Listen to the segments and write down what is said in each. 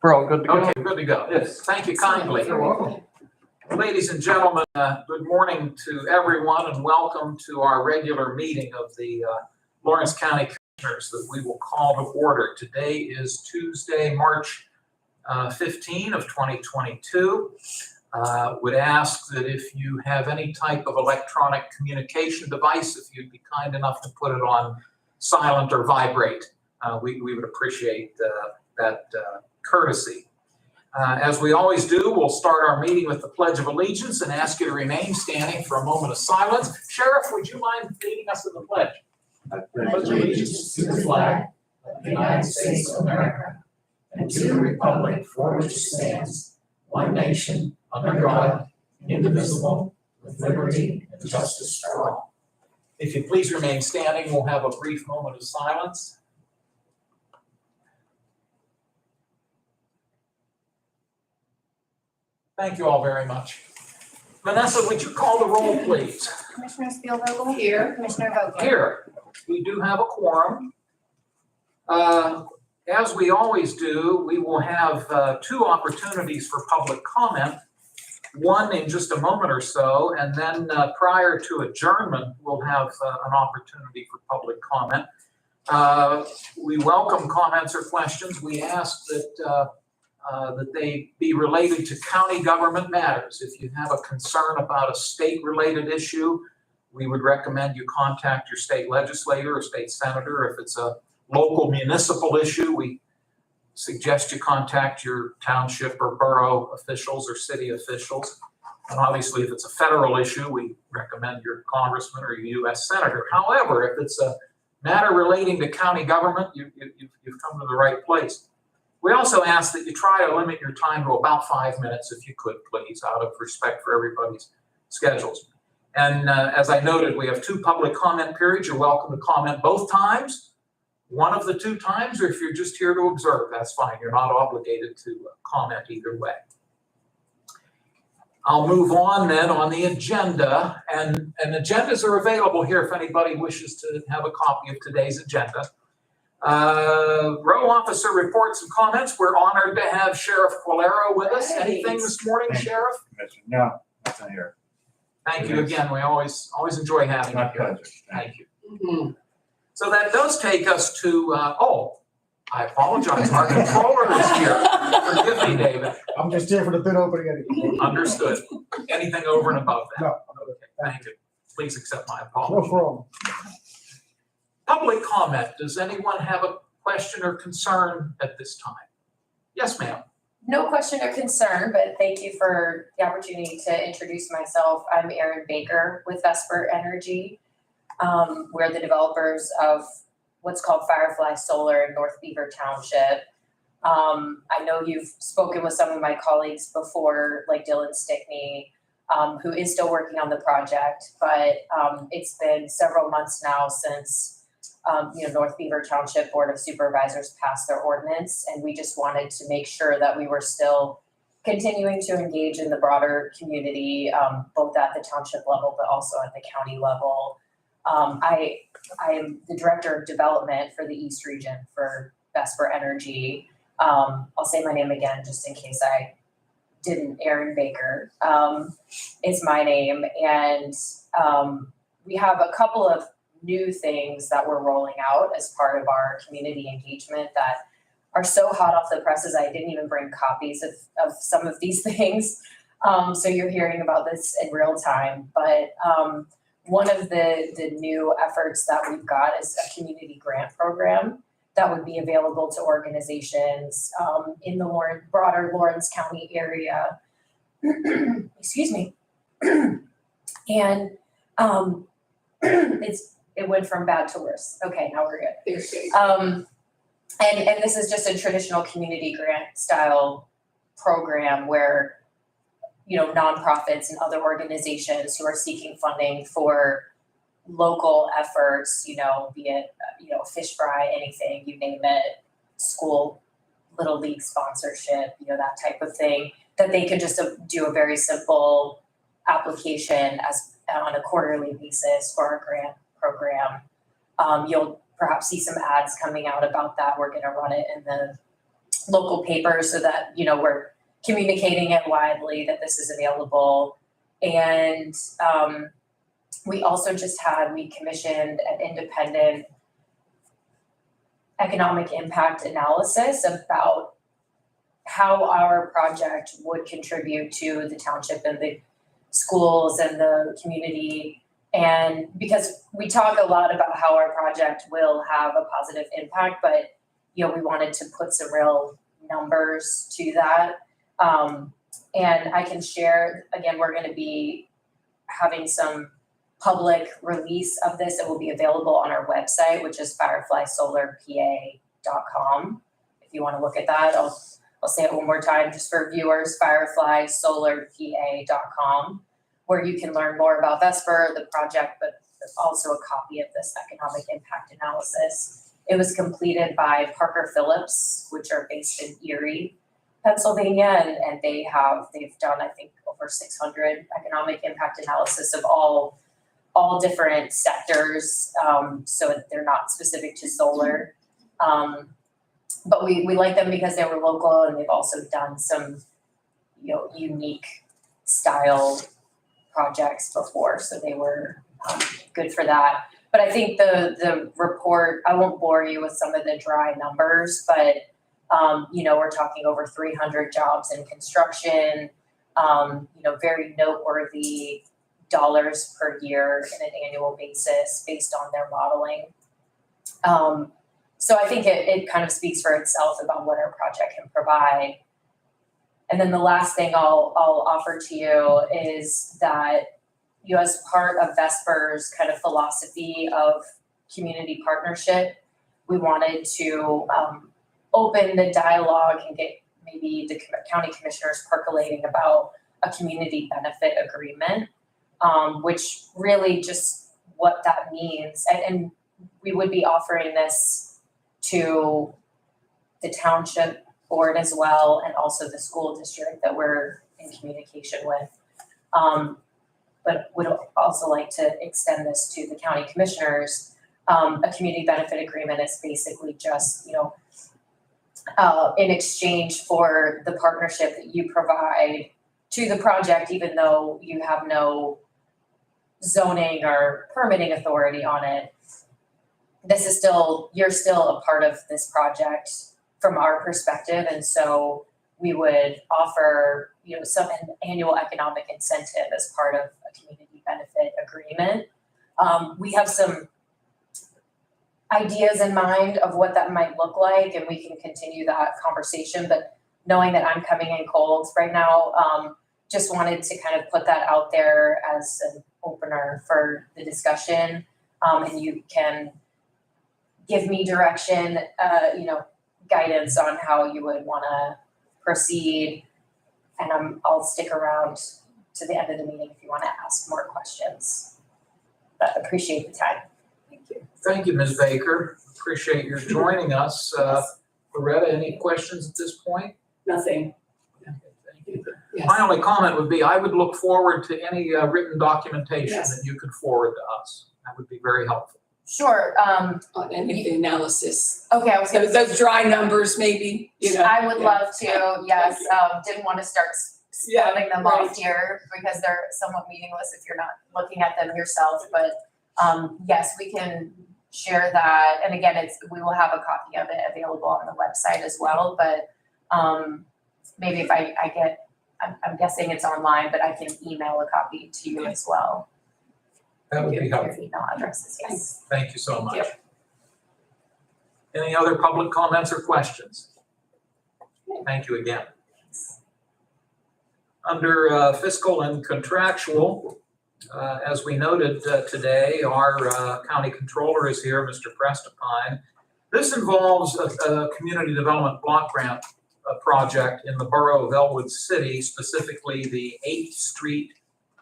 We're all good to go. Okay, good to go. Yes, thank you kindly. You're welcome. Ladies and gentlemen, good morning to everyone and welcome to our regular meeting of the Lawrence County Commissioners that we will call to order. Today is Tuesday, March 15 of 2022. Would ask that if you have any type of electronic communication device, if you'd be kind enough to put it on silent or vibrate. We would appreciate that courtesy. As we always do, we'll start our meeting with the Pledge of Allegiance and ask you to remain standing for a moment of silence. Sheriff, would you mind leading us in the pledge? I pledge allegiance to the flag of the United States of America and to the republic for which it stands, one nation, under God, indivisible, with liberty and justice for all. If you please remain standing, we'll have a brief moment of silence. Thank you all very much. Vanessa, would you call the roll, please? Commissioner Spielvogel? Here. Commissioner Vogler? Here. We do have a quorum. As we always do, we will have two opportunities for public comment. One in just a moment or so, and then prior to adjournment, we'll have an opportunity for public comment. We welcome comments or questions. We ask that they be related to county government matters. If you have a concern about a state-related issue, we would recommend you contact your state legislator or state senator. If it's a local municipal issue, we suggest you contact your township or borough officials or city officials. And obviously, if it's a federal issue, we recommend your congressman or your U.S. senator. However, if it's a matter relating to county government, you've come to the right place. We also ask that you try to limit your time to about 5 minutes, if you could, please, out of respect for everybody's schedules. And as I noted, we have two public comment periods. You're welcome to comment both times, one of the two times, or if you're just here to observe, that's fine. You're not obligated to comment either way. I'll move on then on the agenda, and agendas are available here if anybody wishes to have a copy of today's agenda. Row officer reports and comments. We're honored to have Sheriff Quilero with us. Anything this morning, Sheriff? No, nothing here. Thank you again. We always enjoy having you My here. pleasure. Thank you. So that does take us to, I apologize, our controller is here. Forgive me, David. I'm just here for the bid opening anyway. Understood. Anything over and above that? No. Okay, thank you. Please accept my No apology. problem. Public comment. Does anyone have a question or concern at this time? Yes, ma'am. No question or concern, but thank you for the opportunity to introduce myself. I'm Erin Baker with Vesper Energy. We're the developers of what's called Firefly Solar in North Beaver Township. I know you've spoken with some of my colleagues before, like Dylan Stickney, who is still working on the project, but it's been several months now since North Beaver Township Board of Supervisors passed their ordinance, and we just wanted to make sure that we were still continuing to engage in the broader community, both at the township level, but also at the county level. I am the Director of Development for the East Region for Vesper Energy. I'll say my name again just in case I didn't. Erin Baker is my name, and we have a couple of new things that we're rolling out as part of our community engagement that are so hot off the presses. I didn't even bring copies of some of these things. So you're hearing about this in real time. But one of the new efforts that we've got is a community grant program that would be available to organizations in the broader Lawrence County area. Excuse me. And it went from bad to worse. Okay, now we're good. And this is just a traditional community grant style program where, nonprofits and other organizations who are seeking funding for local efforts, be it, fish fry, anything, you name it, school, little league sponsorship, that type of thing, that they could just do a very simple application on a quarterly basis for our grant program. You'll perhaps see some ads coming out about that. We're going to run it in the local papers so that, we're communicating it widely that this is available. And we also we commissioned an independent economic impact analysis about how our project would contribute to the township and the schools and the community. And because we talk a lot about how our project will have a positive impact, but we wanted to put some real numbers to that. And I can share, again, we're going to be having some public release of this. It will be available on our website, which is fireflysolarpa.com. If you want to look at that, I'll say it one more time just for viewers, fireflysolarpa.com, where you can learn more about Vesper, the project, but also a copy of this economic impact analysis. It was completed by Parker Phillips, which are based in Erie, Pennsylvania, and they've done, I think, over 600 economic impact analysis of all different sectors, so they're not specific to solar. But we like them because they were local, and they've also done some, unique style projects before, so they were good for that. But I think the report, I won't bore you with some of the dry numbers, but we're talking over 300 jobs in construction, very noteworthy dollars per year in an annual basis based on their modeling. So I think it kind of speaks for itself about what our project can provide. And then the last thing I'll offer to you is that, as part of Vesper's kind of philosophy of community partnership, we wanted to open the dialogue and get maybe the county commissioners percolating about a community benefit agreement, which really just what that means. And we would be offering this to the township board as well, and also the school district that we're in communication with. But would also like to extend this to the county commissioners. A community benefit agreement is basically just, in exchange for the partnership that you provide to the project, even though you have no zoning or permitting authority on it. You're still a part of this project from our perspective. And so we would offer, some annual economic incentive as part of a community benefit agreement. We have some ideas in mind of what that might look like, and we can continue that conversation. But knowing that I'm coming in cold right now, just wanted to kind of put that out there as an opener for the discussion. And you can give me direction, guidance on how you would want to proceed. And I'll stick around to the end of the meeting if you want to ask more questions. But appreciate the time. Thank you. Thank you, Ms. Baker. Appreciate your joining us. Loretta, any questions at this point? Nothing. Thank you. Yes. My only comment would be I would look forward to any written documentation Yes. that you could forward to us. That would be very helpful. Sure. On any of the analysis. Okay, I was going to say. Those dry numbers, maybe, I would love to, yes. Didn't want to start spouting them right. off here because they're somewhat meaningless if you're not looking at them yourself. But yes, we can share that. And again, we will have a copy of it available on the website as well. But maybe if I get, I'm guessing it's online, but I can email a copy to you as well. That would be Your helpful. email addresses, yes. Thank you so much. you. Any other public comments or questions? Thank you again. Under fiscal and contractual, as we noted today, our county controller is here, Mr. Prestapine. This involves a community development block grant project in the borough of Elwood City, specifically the 8th Street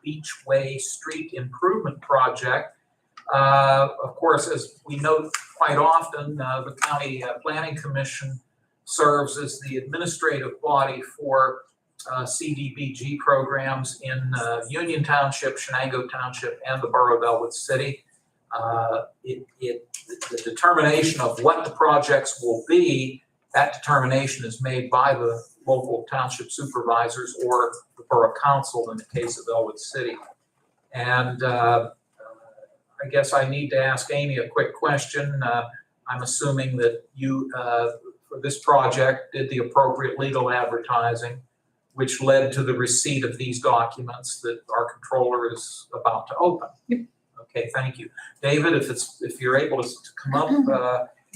Beachway Street Improvement Project. Of course, as we note quite often, the County Planning Commission serves as the administrative body for CDBG programs in Union Township, Shenango Township, and the borough of Elwood City. The determination of what the projects will be that determination is made by the local township supervisors or the borough council in the case of Elwood City. And I guess I need to ask Amy a quick question. I'm assuming that you, for this project, did the appropriate legal advertising, which led to the receipt of these documents that our controller is about to open. Yep. Okay, thank you. David, if you're able to come up,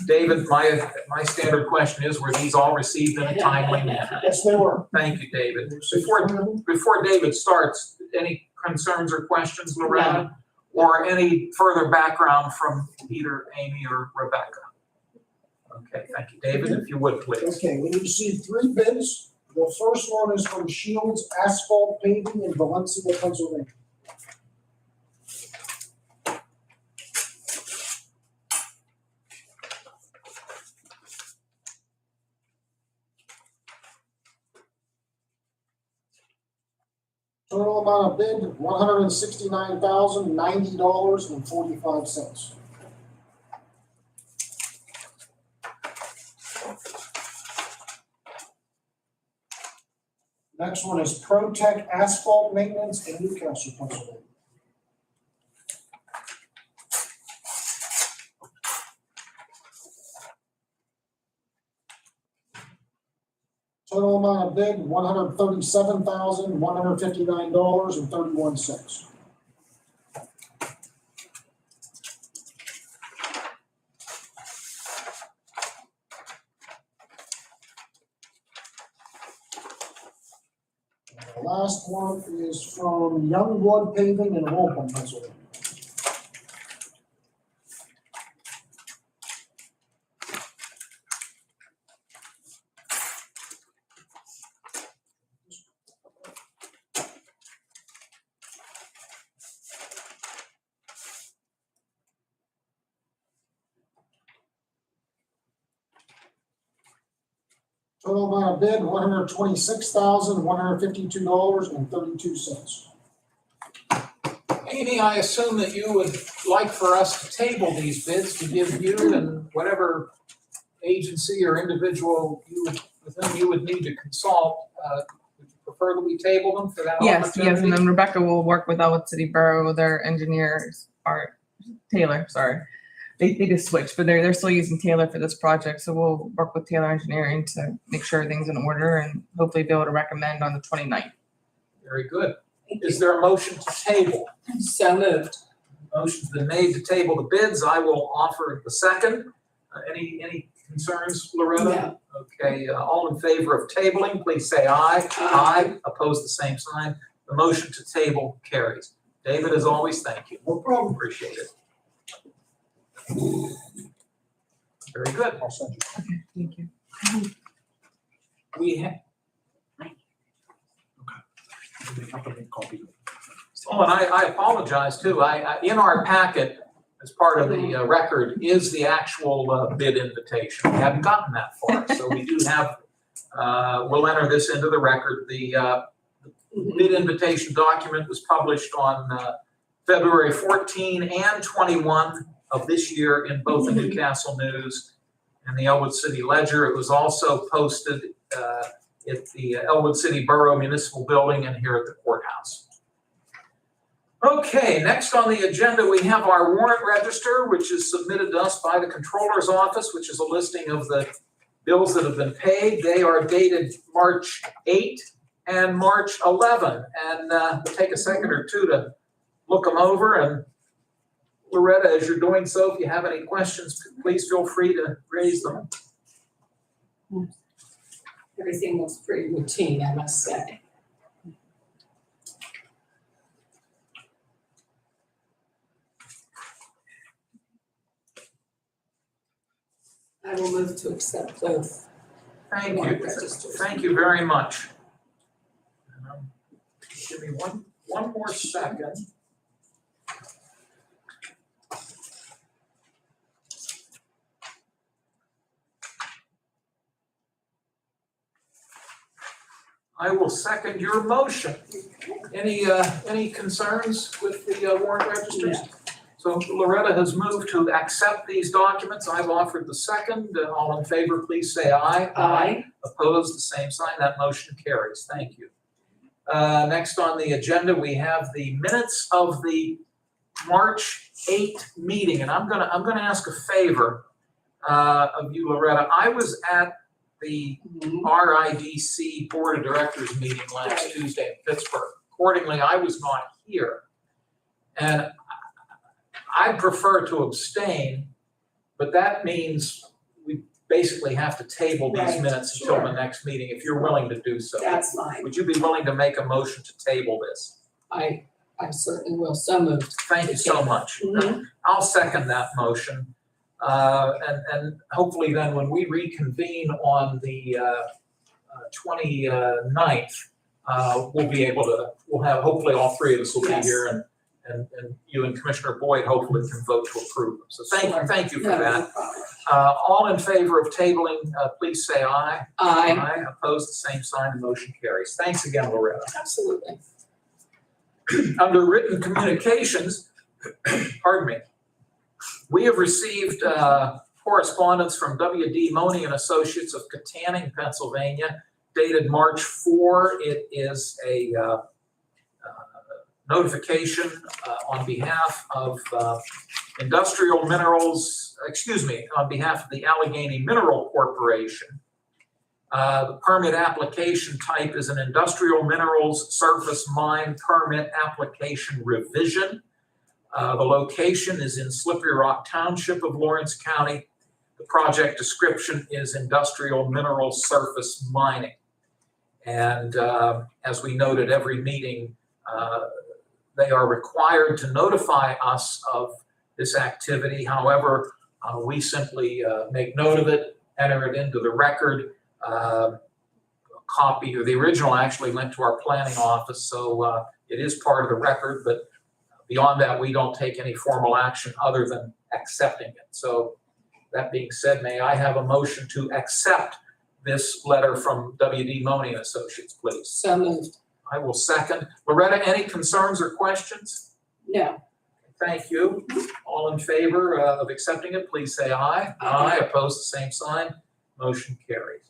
David, my standard question is, were these all received in a timely manner? Yes, they were. Thank you, David. Before David starts, any concerns or questions, Loretta? Or any further background from either Amy or Rebecca? Okay, thank you. David, if you would, please. Okay, we received 3 bids. The first one is from Shields Asphalt Paving in Valencia, Pennsylvania. Total amount of bid, $169,090.45. Next one is ProTech Asphalt Maintenance in Newcastle, Pennsylvania. Total amount of bid, $137,159.31. The last one is from Youngblood Paving in Waltham, Pennsylvania. Total amount of bid, $126,152.32. Amy, I assume that you would like for us to table these bids to give you and whatever agency or individual with whom you would need to consult, would you prefer that we table them for that Yes, opportunity? and then Rebecca will work with Elwood City Borough, their engineers, Taylor, sorry. They just switched, but they're still using Taylor for this project, so we'll work with Taylor Engineering to make sure everything's in order and hopefully be able to recommend on the 29th. Very good. Is there a motion to table? So moved. Motion's been made to table the bids. I will offer the second. Any concerns, Loretta? No. Okay, all in favor of tabling, please say aye. Aye. Opposed, the same sign. The motion to table carries. David, as always, thank you. No problem. Appreciate it. Very good. I'll send you. Okay, thank you. We have, oh, and I apologize too. In our packet, as part of the record, is the actual bid invitation. We haven't gotten that far, so we do have, we'll enter this into the record. The bid invitation document was published on February 14 and 21 of this year in both the Newcastle News and the Elwood City Ledger. It was also posted at the Elwood City Borough Municipal Building and here at the courthouse. Okay, next on the agenda, we have our warrant register, which is submitted to us by the Controller's Office, which is a listing of the bills that have been paid. They are dated March 8 and March 11. And we'll take a second or two to look them over. And Loretta, as you're doing so, if you have any questions, please feel free to raise them. Everything was pretty routine, I must say. I will move to accept both. Thank Warrant you. registers. Thank you very much. Give me one more second. I will second your motion. Any concerns with the warrant registers? So Loretta has moved to accept these documents. I've offered the second. All in favor, please say aye. Aye. Opposed, the same sign. That motion carries. Thank you. Next on the agenda, we have the minutes of the March 8th meeting, and I'm gonna ask a favor of you, Loretta. I was at the RIDC Board of Directors meeting last Right. Tuesday in Pittsburgh. Accordingly, I was not here. And I prefer to abstain, but that means we basically have to table these Right, minutes until the sure. next meeting, if you're willing to do so. That's fine. Would you be willing to make a motion to table this? I certainly will. So moved. Thank you so much. Mhm. I'll second that motion. And hopefully then when we reconvene on the 29th, we'll be able to, we'll have, hopefully all three of us will be Yes. here and you and Commissioner Boyd hopefully can vote to approve them. So Sure. thank you for No, that. no problem. All in favor of tabling, please say aye. Aye. Opposed, the same sign, the motion carries. Thanks again, Loretta. Absolutely. Under written communications, pardon me, we have received correspondence from W.D. Money and Associates of Katanning, Pennsylvania, dated March 4. It is a notification on behalf of Industrial Minerals, on behalf of the Allegheny Mineral Corporation. The permit application type is an industrial minerals surface mine permit application revision. The location is in Slippery Rock Township of Lawrence County. The project description is industrial mineral surface mining. And as we note at every meeting, they are required to notify us of this activity. However, we simply make note of it, enter it into the record. A copy, or the original actually went to our planning office, so it is part of the record, but beyond that, we don't take any formal action other than accepting it. So that being said, may I have a motion to accept this letter from W.D. Money and Associates, please? So moved. I will second. Loretta, any concerns or questions? No. Thank you. All in favor of accepting it, please say aye. Aye. Opposed, the same sign. Motion carries.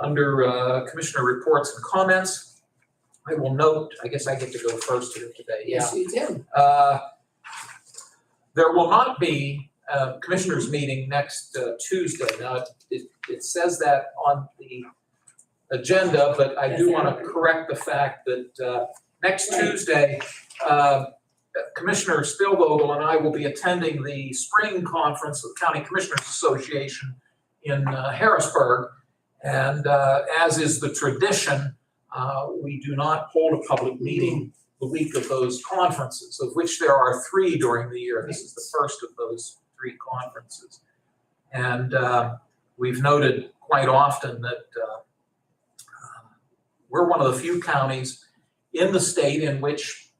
Under Commissioner reports and comments, I will note, I guess I get to go first here today. Yes, you do. There will not be a Commissioners meeting next Tuesday. Now, it says that on the agenda, but I do want to correct the fact that next Right. Tuesday, Commissioner Spielvogel and I will be attending the spring conference of the County Commissioners Association in Harrisburg. And as is the tradition, we do not hold a public meeting the week of those conferences, of which there are 3 during the year. This is the first of those 3 conferences. And we've noted quite often that we're one of the few counties in the state in which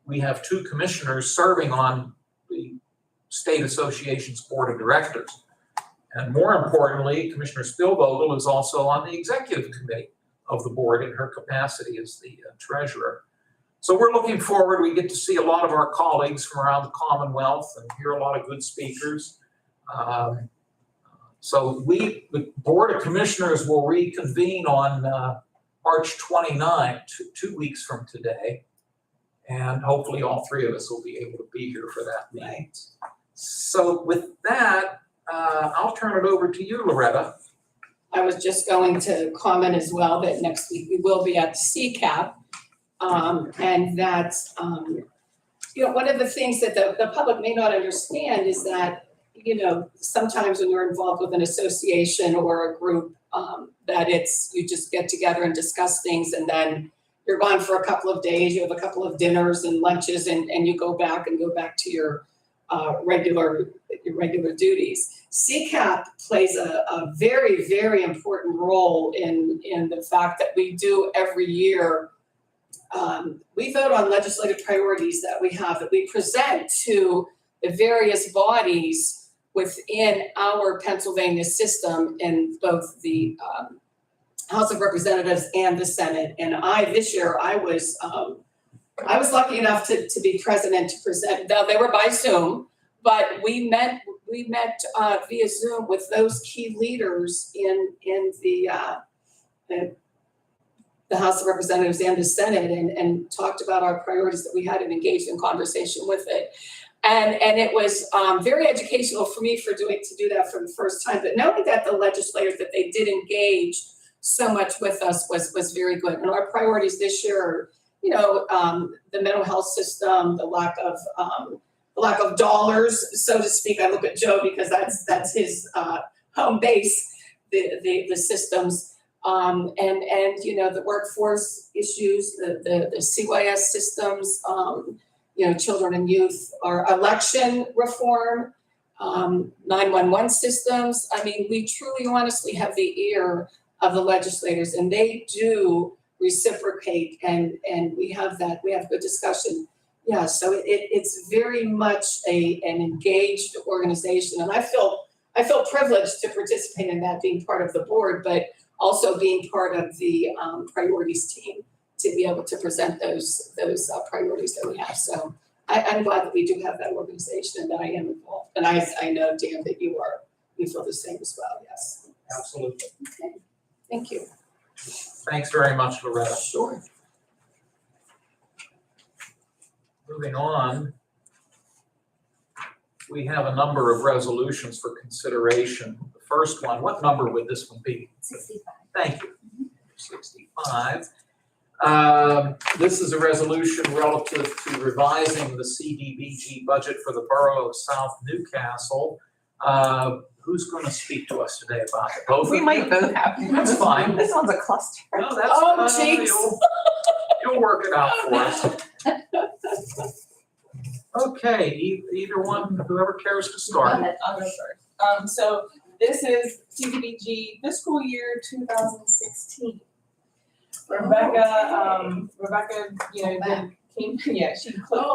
we have 2 commissioners serving on the state association's board of directors. And more importantly, Commissioner Spielvogel is also on the executive committee of the board in her capacity as the treasurer. So we're looking forward. We get to see a lot of our colleagues from around the Commonwealth and hear a lot of good speakers. So the Board of Commissioners will reconvene on March 29th, 2 weeks from today. And hopefully all 3 of us will be able to be here for that meeting. Right. So with that, I'll turn it over to you, Loretta. I was just going to comment as well that next week we will be at CCAP. And that's, one of the things that the public may not understand is that, sometimes when you're involved with an association or a group, that you just get together and discuss things and then you're gone for a couple of days, you have a couple of dinners and lunches and you go back to your regular duties. CCAP plays a very, very important role in the fact that we do every year. We vote on legislative priorities that we present to the various bodies within our Pennsylvania system in both the House of Representatives and the Senate. And this year I was I was lucky enough to be present and to present, though they were by Zoom, but we met via Zoom with those key leaders in the House of Representatives and the Senate and talked about our priorities that we had and engaged in conversation with it. And it was very educational for me to do that for the first time. But knowing that the legislators that they did engage so much with us was very good. And our priorities this year are, the mental health system, the lack of dollars, so to speak. I look at Joe because that's his home base, the systems. And the workforce issues, the CYS systems, children and youth, our election reform, 911 systems. I mean, we truly honestly have the ear of the legislators, and they do reciprocate, and we have good discussion. Yeah, so it's very much an engaged organization, and I feel privileged to participate in that, being part of the board, but also being part of the priorities team to be able to present those priorities that we have. So I'm glad that we do have that organization and that I am involved. And I know, Dan, that you feel the same as well, yes. Absolutely. Okay, thank you. Thanks very much, Loretta. Sure. Moving on, we have a number of resolutions for consideration. The first one, what number would this one be? 65. Thank you. 65. This is a resolution relative to revising the CDBG budget for the borough of South Newcastle. Who's going to speak to us today about it? Both We of might you? both have to. That's fine. This one's a cluster. No, that's Oh, jeez. you'll work it out for us. Okay, either one, whoever cares to start. I'll go first. So this is CDBG fiscal year 2016. Rebecca, we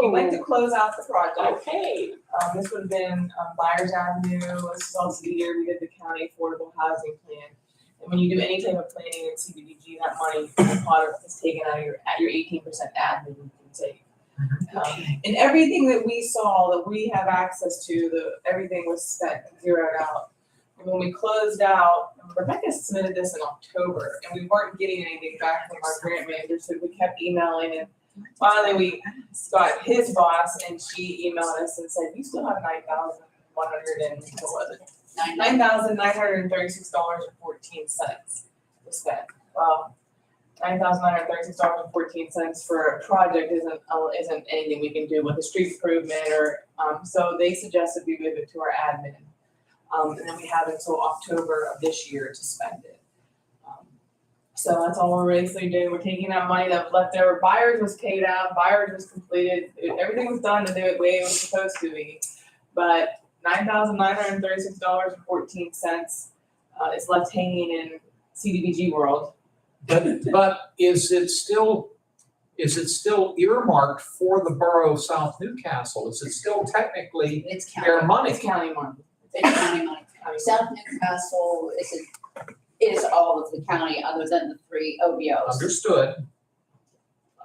went to close out the project. Okay. This would have been Byers Avenue. This is also the year we did the county affordable housing plan. And when you do any type of planning in CDBG, that money is taken out of your 18% admin you can take. And everything that we saw that we have access to, everything was spent, zeroed out. And when we closed out, Rebecca submitted this in October, and we weren't getting anything back from our grant manager, so we kept emailing. And finally, we got his boss, and she emailed us and said, "You still have $9,936.14 to spend." Well, $9,936.14 for a project isn't anything we can do with a street improvement or so they suggested we move it to our admin. And then we have until October of this year to spend it. So that's all we're basically doing. We're taking that money that left over. Byers was paid out, Byers was completed, everything was done the way it was supposed to be. But $9,936.14 is left hanging in CDBG world. But is it still earmarked for the borough of South Newcastle? Is it still technically It's their county, money? It's county money. it's county money. South Newcastle is all of the county other than the 3 OBOs. Understood.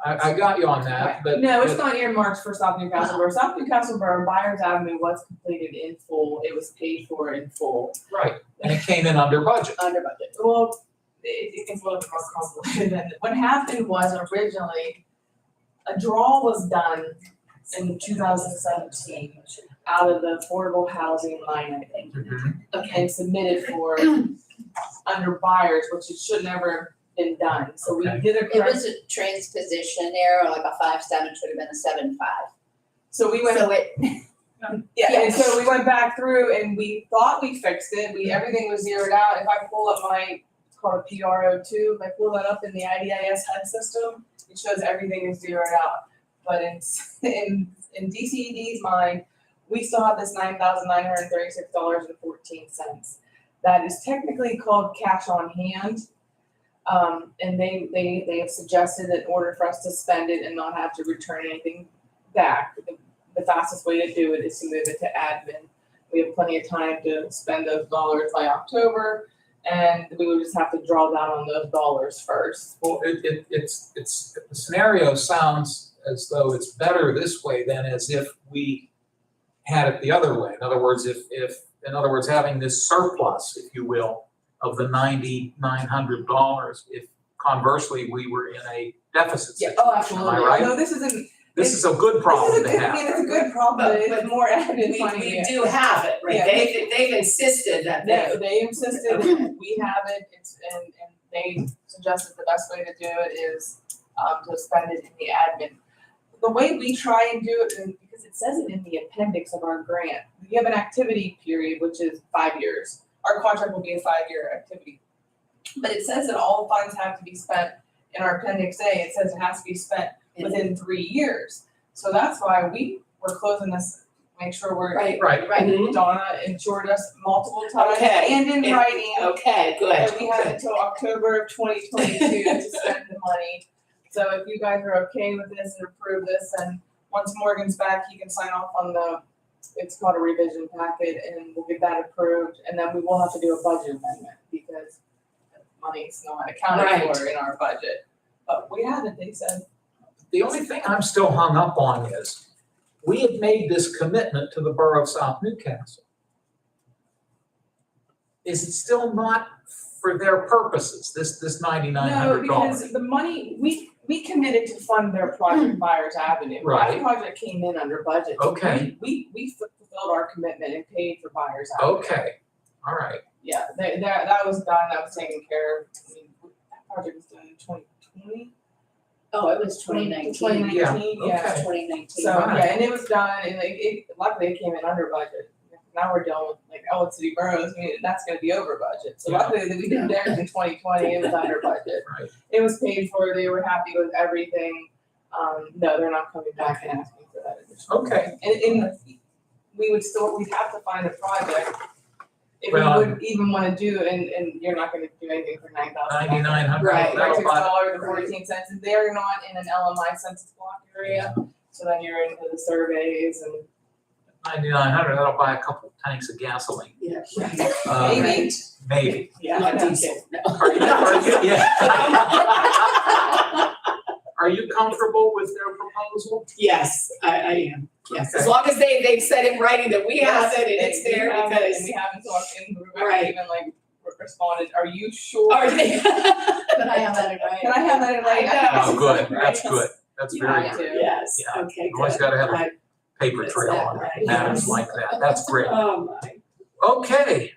I got you on that, but. No, it's not earmarked for South Newcastle Borough. South Newcastle Borough, Byers Avenue was completed in full. It was paid for in full. Right, and it came in under budget. Under budget. Well, it's a little bit more complicated than what happened was originally a draw was done in 2017 out of the affordable housing line, I think, and submitted for under Byers, which it should never have been done. So we did a It was a transposition error, like a 5.7 should have been a 7.5. So we went. So it, And so we went back through and we thought we fixed it. Everything was zeroed out. If I pull up it's called a PRO2, if I pull that up in the IDIS HUD system, it shows everything is zeroed out. But in DCED's mind, we still have this $9,936.14. That is technically called cash on hand. And they have suggested that in order for us to spend it and not have to return anything back, the fastest way to do it is to move it to admin. We have plenty of time to spend those dollars by October, and we would just have to draw down on those dollars first. Well, the scenario sounds as though it's better this way than as if we had it the other way. In other words, in other words, having this surplus, if you will, of the $9,900, if conversely we were in a deficit Yeah, situation. oh, absolutely. Am I right? No, this isn't, This is a good problem to I have. mean, it's a good problem, but it's more admin finding We it. do have it, right? Yeah. They've insisted that They insisted that we have it, and they suggested the best way to do it is, to spend it in the admin. The way we try and do it, and because it says it in the appendix of our grant, we have an activity period, which is 5 years. Our contract will be a 5-year activity. But it says that all funds have to be spent, in our appendix A, it says it has to be spent within 3 years. So that's why we're closing this, make sure we're. Right. Right. Mhm. Donna assured us multiple times Okay. and in And- writing Okay, good. that we have until October of 2022 to spend the money. So if you guys are okay with this and approve this, and once Morgan's back, he can sign off on it's called a revision packet, and we'll get that approved, and then we will have to do a budget amendment because money's not accounted Right. for in our budget. But we have it, they said. The only thing I'm still hung up on is, we had made this commitment to the borough of South Newcastle. Is it still not for their purposes, this $9,900? No, because the money, we committed to fund their project Byers Avenue. Right. That project came in under budget. So Okay. We fulfilled our commitment and paid for Byers Avenue. Okay, all right. Yeah, that was done, that was taken care of. I mean, that project was done in 2020. Oh, it was 2019. 2019, yeah. okay. 2019. So, yeah, and it was done, and luckily it came in under budget. Now we're dealing with like Elwood City Boroughs, I mean, that's gonna be over budget. So Yeah. luckily that we did theirs in 2020, it was under budget. Right. It was paid for, they were happy with everything. No, they're not coming back and asking for that additional. Okay. And we'd have to find a project if we Well, would even wanna do, and you're not gonna do anything for $9,000. $9,900, Right. that'll $96 buy, and 14 cents, and they're not in an LMI census block area, so then you're into the surveys and $9,900, that'll buy a couple tanks of gasoline. Yeah, right. maybe. Maybe. Yeah, Not okay. diesel, no. Are you comfortable with their proposal? Yes, I am, yes, as Okay. long as they've said in writing that we have it and Yes, it's there we have it, because. and we haven't talked, and Rebecca Right. even like responded, are you sure? Are they? Can I have that in writing? Can I have that in writing? I know. Oh, good, that's Right. good, that's You very have good. to. Yes, Yeah. okay, You always good. gotta have a Right. paper trail on Right. matters like that, that's great. Oh, my. Okay,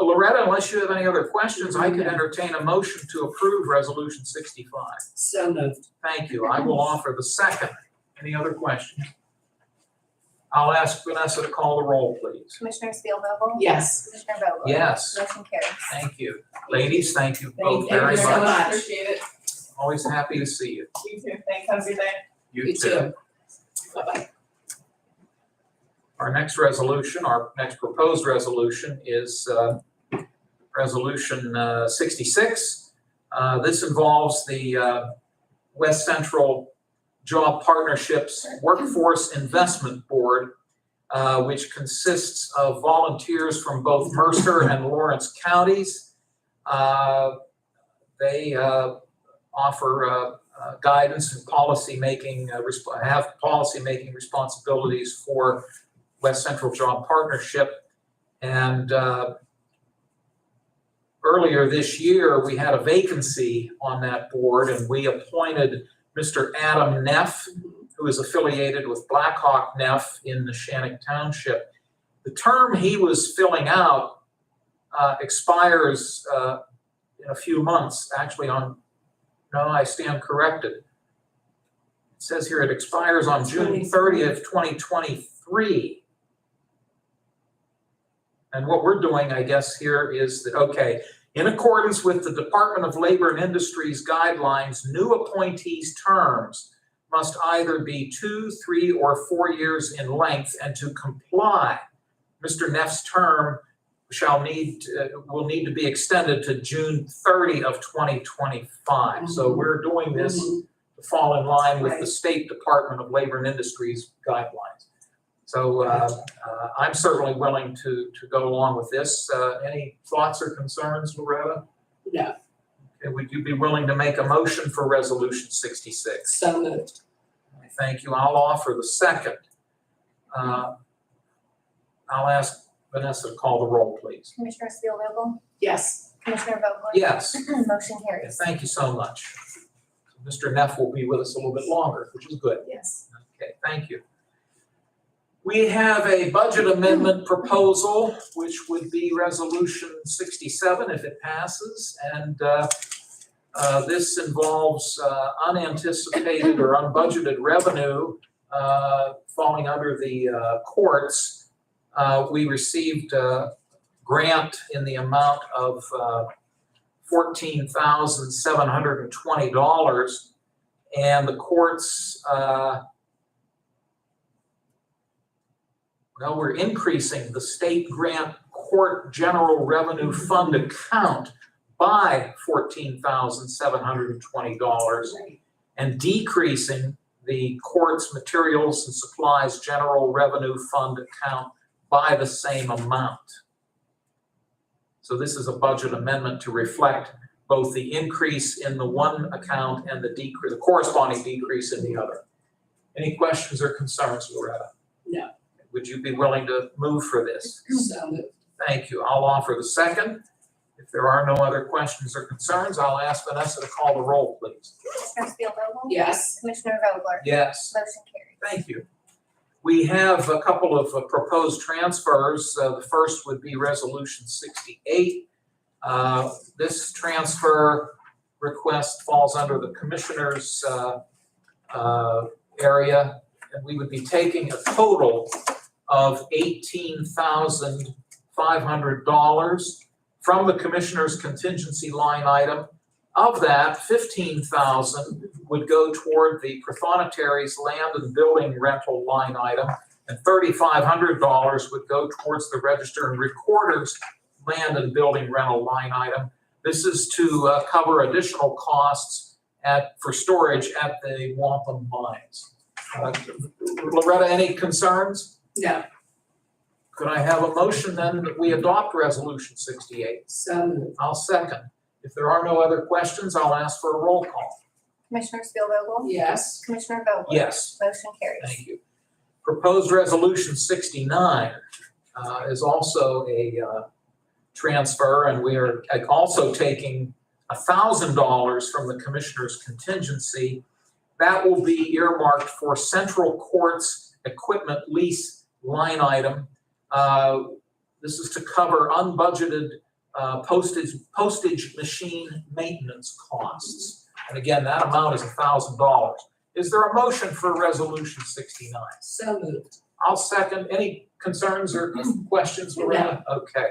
Loretta, unless you have any other questions, I could entertain a motion to approve Resolution 65. So moved. Thank you. I will offer the second. Any other questions? I'll ask Vanessa to call the roll, please. Commissioner Spielvogel? Yes. Commissioner Vogler? Yes, Motion carries. thank you. Ladies, thank you Thank both you very so very much. much. Appreciate it. Always happy to see you. You too, thanks, have a good day. You too. Bye-bye. Our next resolution, our next proposed resolution is Resolution 66. This involves the West Central Job Partnerships Workforce Investment Board, which consists of volunteers from both Mercer and Lawrence counties. They offer guidance and policymaking, have policymaking responsibilities for West Central Job Partnership. And earlier this year, we had a vacancy on that board, and we appointed Mr. Adam Neff, who is affiliated with Blackhawk Neff in Neshannock Township. The term he was filling out expires in a few months, actually no, I stand corrected. It says here it expires on June 30th, 2023. And what we're doing, I guess, here is that, okay, in accordance with the Department of Labor and Industries guidelines, new appointees' terms must either be 2, 3, or 4 years in length, and to comply, Mr. Neff's term will need to be extended to June 30 of 2025. So we're doing this to fall in line with the State Department of Labor and Industries guidelines. So I'm certainly willing to go along with this. Any thoughts or concerns, Loretta? No. Okay, would you be willing to make a motion for Resolution 66? So moved. Thank you. I'll offer the second. I'll ask Vanessa to call the roll, please. Commissioner Spielvogel? Yes. Commissioner Vogler? Yes. Motion Okay, carries. thank you so much. Mr. Neff will be with us a little bit longer, which is good. Yes. Okay, thank you. We have a budget amendment proposal, which would be Resolution 67 if it passes. And this involves unanticipated or unbudgeted revenue falling under the courts. We received a grant in the amount of $14,720, and the courts, well, we're increasing the state grant court general revenue fund account by $14,720 and decreasing the court's materials and supplies general revenue fund account by the same amount. So this is a budget amendment to reflect both the increase in the one account and the corresponding decrease in the other. Any questions or concerns, Loretta? No. Would you be willing to move for this? So moved. Thank you. I'll offer the second. If there are no other questions or concerns, I'll ask Vanessa to call the roll, please. Commissioner Spielvogel? Yes. Commissioner Vogler? Yes. Motion carries. Thank you. We have a couple of proposed transfers. The first would be Resolution 68. This transfer request falls under the Commissioner's area, and we would be taking a total of $18,500 from the Commissioner's contingency line item. Of that, $15,000 would go toward the Prothonotari's land and building rental line item, and $3,500 would go towards the Register and Recorder's land and building rental line item. This is to cover additional costs for storage at the wampum mines. Loretta, any concerns? No. Could I have a motion then that we adopt Resolution 68? So moved. I'll second. If there are no other questions, I'll ask for a roll call. Commissioner Spielvogel? Yes. Commissioner Vogler? Yes. Motion carries. Thank you. Proposed Resolution 69 is also a transfer, and we are also taking $1,000 from the Commissioner's contingency. That will be earmarked for Central Court's equipment lease line item. This is to cover unbudgeted postage machine maintenance costs. And again, that amount is $1,000. Is there a motion for Resolution 69? So moved. I'll second. Any concerns or questions, Loretta? Okay.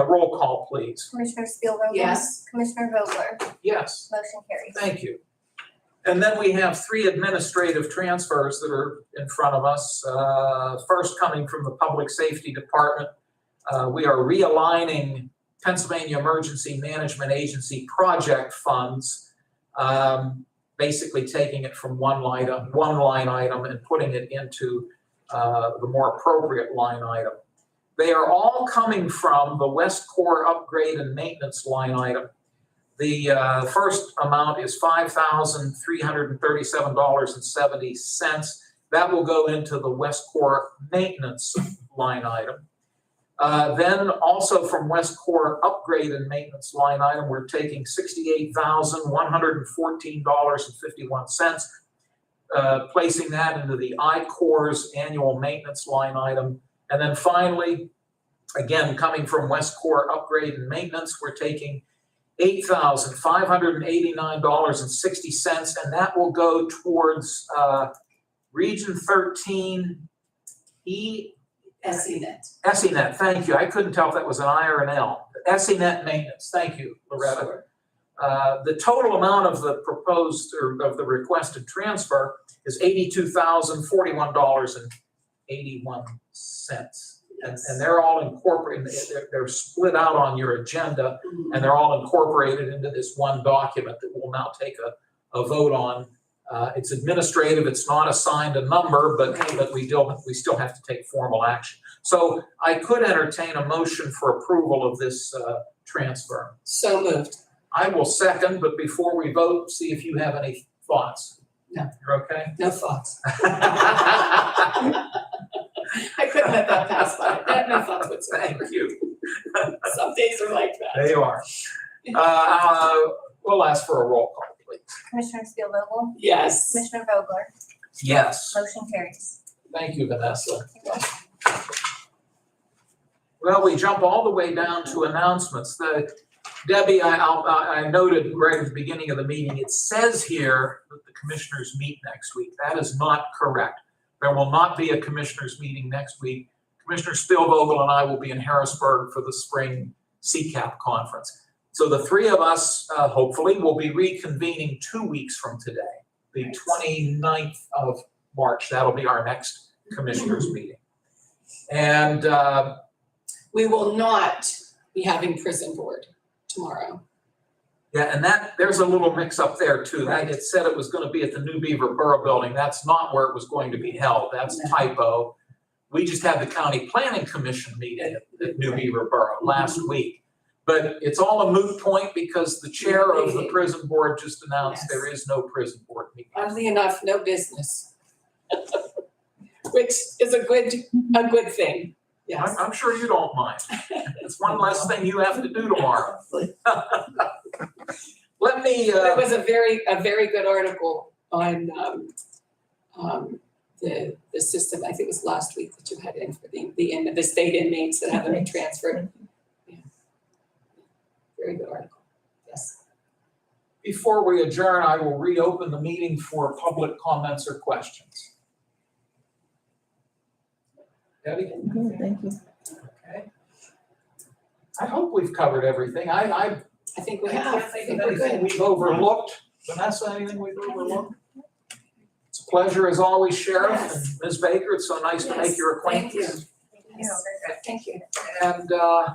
Roll call, please. Commissioner Spielvogel? Yes. Commissioner Vogler? Yes. Motion carries. Thank you. And then we have 3 administrative transfers that are in front of us. First, coming from the Public Safety Department, we are realigning Pennsylvania Emergency Management Agency project funds, basically taking it from one line item and putting it into the more appropriate line item. They are all coming from the West Core upgrade and maintenance line item. The first amount is $5,337.70. That will go into the West Core maintenance line item. Then also from West Core upgrade and maintenance line item, we're taking $68,114.51, placing that into the I-Corps annual maintenance line item. And then finally, again, coming from West Core upgrade and maintenance, we're taking $8,589.60, and that will go towards Region 13 SENet. Thank you. I couldn't tell if that was an I or an L. SENet maintenance. Thank you, Loretta. Sure. The total amount of the proposed or of the requested transfer is $82,041.81. And they're all incorporated, they're split out on your agenda, and they're all incorporated into this one document that we'll now take a vote on. It's administrative, it's not assigned a number, but we still have to take formal action. So I could entertain a motion for approval of this transfer. So moved. I will second, but before we vote, see if you have any thoughts. No. You're okay? No thoughts. I couldn't let that pass by. I have no thoughts whatsoever. Thank you. Some days are like that. They are. We'll ask for a roll call, please. Commissioner Spielvogel, Yes. Commissioner Vogler, Yes. motion carries. Thank you, Vanessa. Well, we jump all the way down to announcements. Debbie, I noted right at the beginning of the meeting, it says here that the commissioners meet next week. That is not correct. There will not be a commissioners meeting next week. Commissioner Spielvogel and I will be in Harrisburg for the spring CCAP conference. So the three of us, hopefully, will be reconvening 2 weeks from today, the 29th of March. That'll be our next commissioners meeting. And We will not be having prison board tomorrow. yeah, and there's a little mix up there too. That it said it was going to be at the New Beaver Borough Building. That's not where it was going to be held. That's a typo. We just had the County Planning Commission meeting at New Beaver Borough last week. But it's all a moot point because the chair of the prison board just announced Yes. there is no prison board meeting. Oddly enough, no business. Which is a good thing. Yes. I'm sure you don't mind. It's one less thing you have to do tomorrow. Let me, There was a very good article on the system, I think it was last week that you had in for the state inmates that haven't been transferred. Yeah. Very good article, yes. before we adjourn, I will reopen the meeting for public comments or questions. Debbie? Thank you. Okay. I hope we've covered everything. I I think we can't have, think of anything we've overlooked. Vanessa, anything we've overlooked? It's a pleasure as always, Sheriff and Ms. Baker. It's so nice to make your Thank you. acquaintance. Thank you. And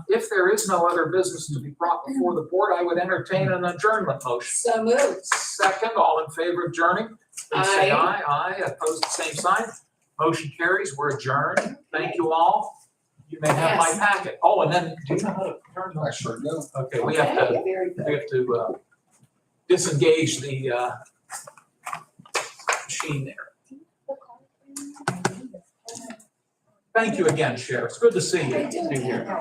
if there is no other business to be brought before the board, I would entertain an adjournment motion. So moved. Second, all in favor of adjourning, please say Aye. aye. Aye, opposed, the same sign. Motion carries, we're adjourned. Thank you all. You may have my Yes. packet. Oh, and then, do you know how to turn I those? sure do. Okay, we have to, Okay, very good. disengage the machine there. Thank you again, Sheriff. It's good to see you. How you doing? See you here.